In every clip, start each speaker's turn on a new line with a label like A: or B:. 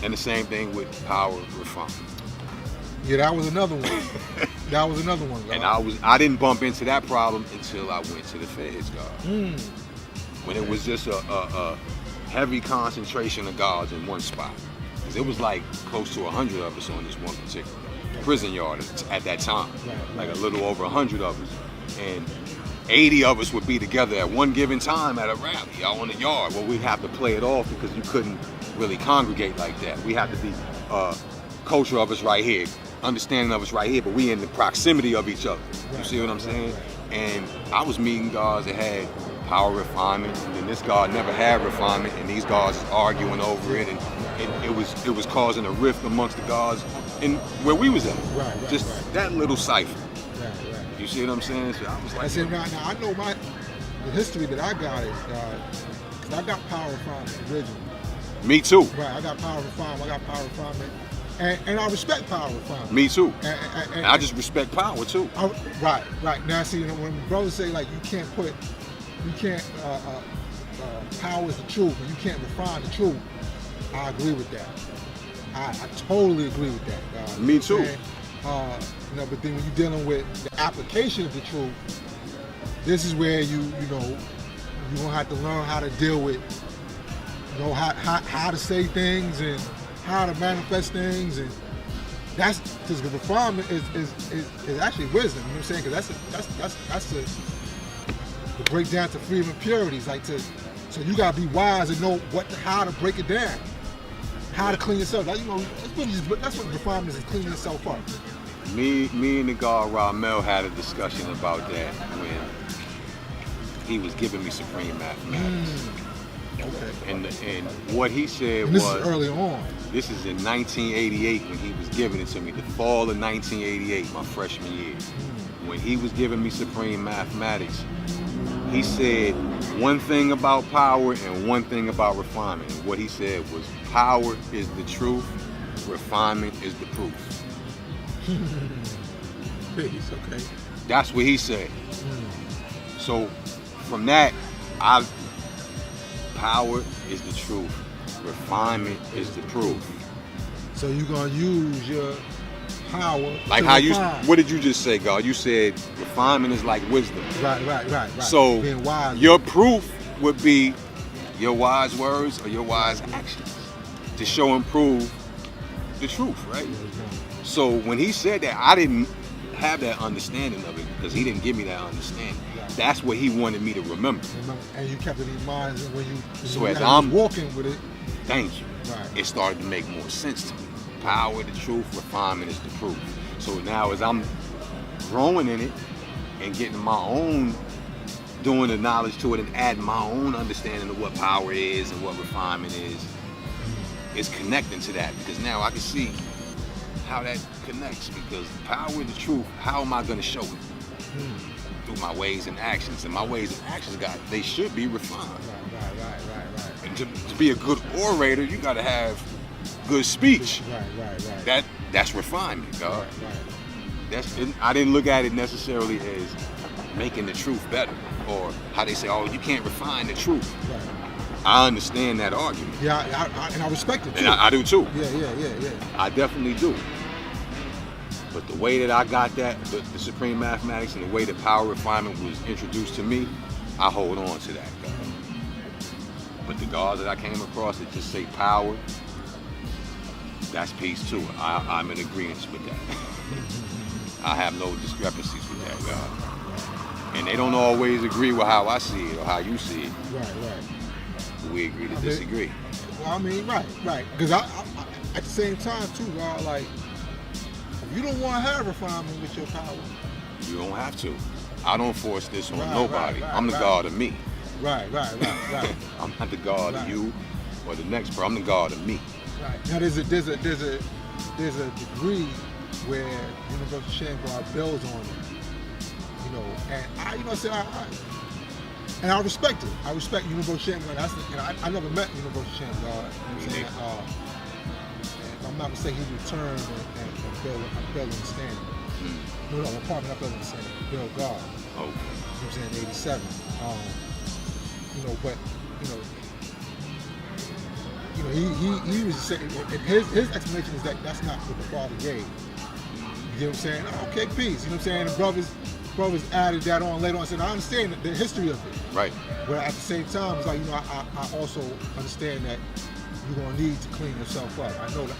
A: And the same thing with power refinement.
B: Yeah, that was another one. That was another one.
A: And I didn't bump into that problem until I went to the feds, God. When it was just a heavy concentration of guards in one spot. Because it was like close to 100 of us on this one particular prison yard at that time. Like a little over 100 of us. And 80 of us would be together at one given time at a rally out on the yard. Well, we'd have to play it off because you couldn't really congregate like that. We had to be culture of us right here, understanding of us right here, but we in the proximity of each other. You see what I'm saying? And I was meeting guards that had power refinement, and then this guard never had refinement, and these guards is arguing over it, and it was causing a rift amongst the guards in where we was at. Just that little cipher. You see what I'm saying? So I was like,
B: I said, now I know the history that I got is, cause I got power refinement originally.
A: Me too.
B: Right, I got power refinement. I got power refinement, and I respect power refinement.
A: Me too. And I just respect power too.
B: Right. Now, see, when brothers say like power is the truth, and you can't refine the truth, I agree with that. I totally agree with that.
A: Me too.
B: But then when you're dealing with the application of the truth, this is where you're gonna have to learn how to deal with, how to say things and how to manifest things, and that's because the refinement is actually wisdom. You know what I'm saying? Because that's the breakdown to freedom and purity. So you gotta be wise and know how to break it down, how to clean yourself. That's what refinement is cleaning yourself up.
A: Me and the guard Ramel had a discussion about that when he was giving me supreme mathematics.
B: Okay.
A: And what he said
B: this
A: was
B: is early on.
A: This is in 1988 when he was giving it to me, the fall of 1988, my freshman year. When he was giving me supreme mathematics, he said one thing about power and one thing about refinement. And what he said was power is the truth, refinement is the proof.
B: Peace, okay.
A: That's what he said. So from that, power is the truth, refinement is the proof.
B: So you're gonna use your power.
A: Like how refine. What did you just say, God? You said refinement is like wisdom.
B: Right.
A: So
B: being wise.
A: Your proof would be your wise words or your wise actions to show and prove the truth, right? So when he said that, I didn't have that understanding of it because he didn't give me that understanding. That's what he wanted me to remember.
B: And you kept it in mind when you
A: as I'm
B: walking with it.
A: Thank you.
B: Right.
A: It started to make more sense to me. Power, the truth, refinement is the proof. So now as I'm growing in it and getting my own, doing the knowledge to it and adding my own understanding of what power is and what refinement is, it's connecting to that because now I can see how that connects because power is the truth. How am I going to show it? Through my ways and actions. And my ways and actions, they should be refined.
B: Right.
A: And to be a good orator, you got to have good speech.
B: Right.
A: That's refinement, God.
B: Right.
A: I didn't look at it necessarily as making the truth better or how they say, oh, you can't refine the truth.
B: Right.
A: I understand that argument.
B: Yeah, and I respect it too.
A: And I do too.
B: Yeah.
A: I definitely do. But the way that I got that, the supreme mathematics and the way that power refinement was introduced to me, I hold on to that, God. But the gods that I came across that just say power, that's peace too. I'm in agreement with that. I have no discrepancies with that, God. And they don't always agree with how I see it or how you see it.
B: Right.
A: But we agree to disagree.
B: Right. Because I at the same time too, God, like, you don't want to have refinement with your power.
A: You don't have to. I don't force this on nobody. I'm the God of me.
B: Right.
A: I'm not the God of you or the next person. I'm the God of me.
B: Right. Now there's a degree where Universal Shame God builds on it. And I respect it. I respect Universal Shame God. I never met Universal Shame God. I'm not gonna say he returned and built understanding. No, apartment I built understanding. Build God.
A: Okay.
B: You know what I'm saying? 87. he was saying, and his explanation is that that's not what the Father gave. You know what I'm saying? Okay, peace. You know what I'm saying? And brothers added that on later on. I said, I understand the history of it.
A: Right.
B: But at the same time, it's like, you know, I also understand that you're gonna need to clean yourself up. I know the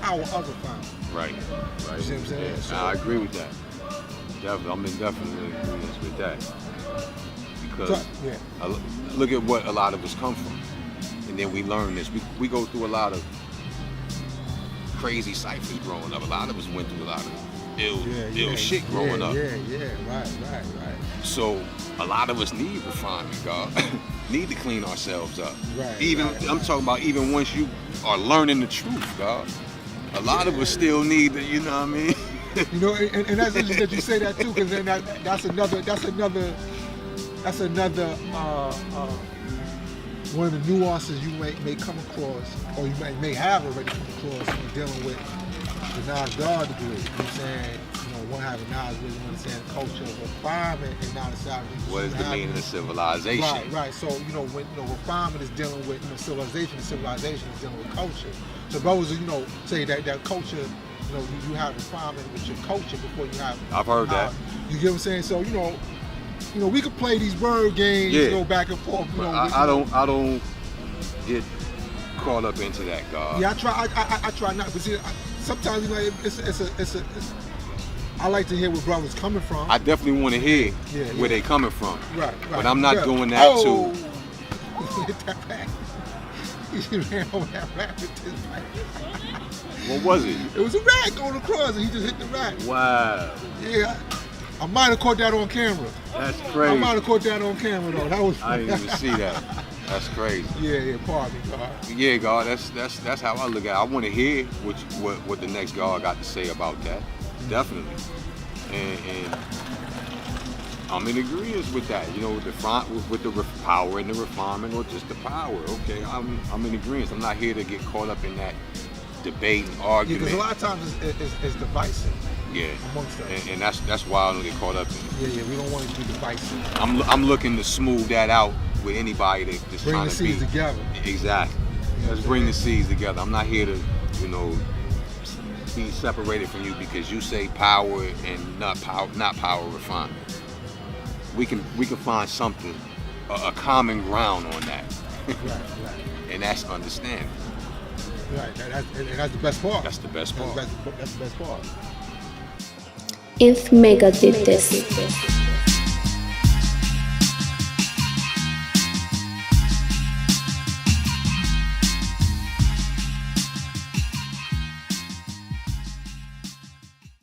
B: power of refinement.
A: Right.
B: You see what I'm saying?
A: Yeah,
B: So,
A: I agree with that. I'm in definitely agreement with that. Because look at what a lot of us come from. And then we learn this. We go through a lot of crazy ciphers growing up. A lot of us went through a lot of ill shit growing up.
B: Right.
A: So a lot of us need refinement, God. Need to clean ourselves up.
B: Right.
A: I'm talking about even once you are learning the truth, God. A lot of us still need to, you know what I mean?
B: You know, and that's interesting that you say that too, because then that's another one of the nuances you may come across, or you may have already come across when dealing with the knowledge degree. You know what I'm saying? You know, one having knowledge, really understand the culture of refinement and knowledge side.
A: What is the meaning of civilization?
B: Right. So, you know, when refinement is dealing with civilization, and civilization is dealing with culture. So brothers, you know, say that culture, you know, you have refinement with your culture before you have.
A: I've heard that.
B: You get what I'm saying? So, you know, we could play these word games, go back and forth. You know,
A: I don't get caught up into that, God.
B: Yeah, I try not. But see, sometimes, you know, I like to hear where brothers coming from.
A: I definitely want to hear where they coming from.
B: Right.
A: But I'm not doing that too.
B: Hit that back. He ran over that rat with his back.
A: What was it?
B: It was a rat going across, and he just hit the rat.
A: Wow.
B: Yeah. I might have caught that on camera.
A: That's crazy.
B: I might have caught that on camera though. That was.
A: I didn't even see that. That's crazy.
B: Yeah. Pardon me, God.
A: Yeah, God. That's how I look at it. I want to hear what the next God got to say about that. Definitely. And I'm in agreement with that. You know, with the power and the refinement, or just the power. Okay, I'm in agreement. I'm not here to get caught up in that debate and argument.
B: Yeah, because a lot of times it's divisive.
A: Yeah,
B: amongst us.
A: And that's why I don't get caught up in it.
B: Yeah, we don't want it to be divisive.
A: I'm looking to smooth that out with anybody that's
B: bring
A: trying
B: the
A: to be
B: seeds together.
A: Exactly. Let's bring the seeds together. I'm not here to, you know, be separated from you because you say power and not power refinement. We can find something, a common ground on that.
B: Right.
A: And that's understanding.
B: Right. That's the best part.
A: That's the best part.
B: That's the best part.
C: INFMEGA did this.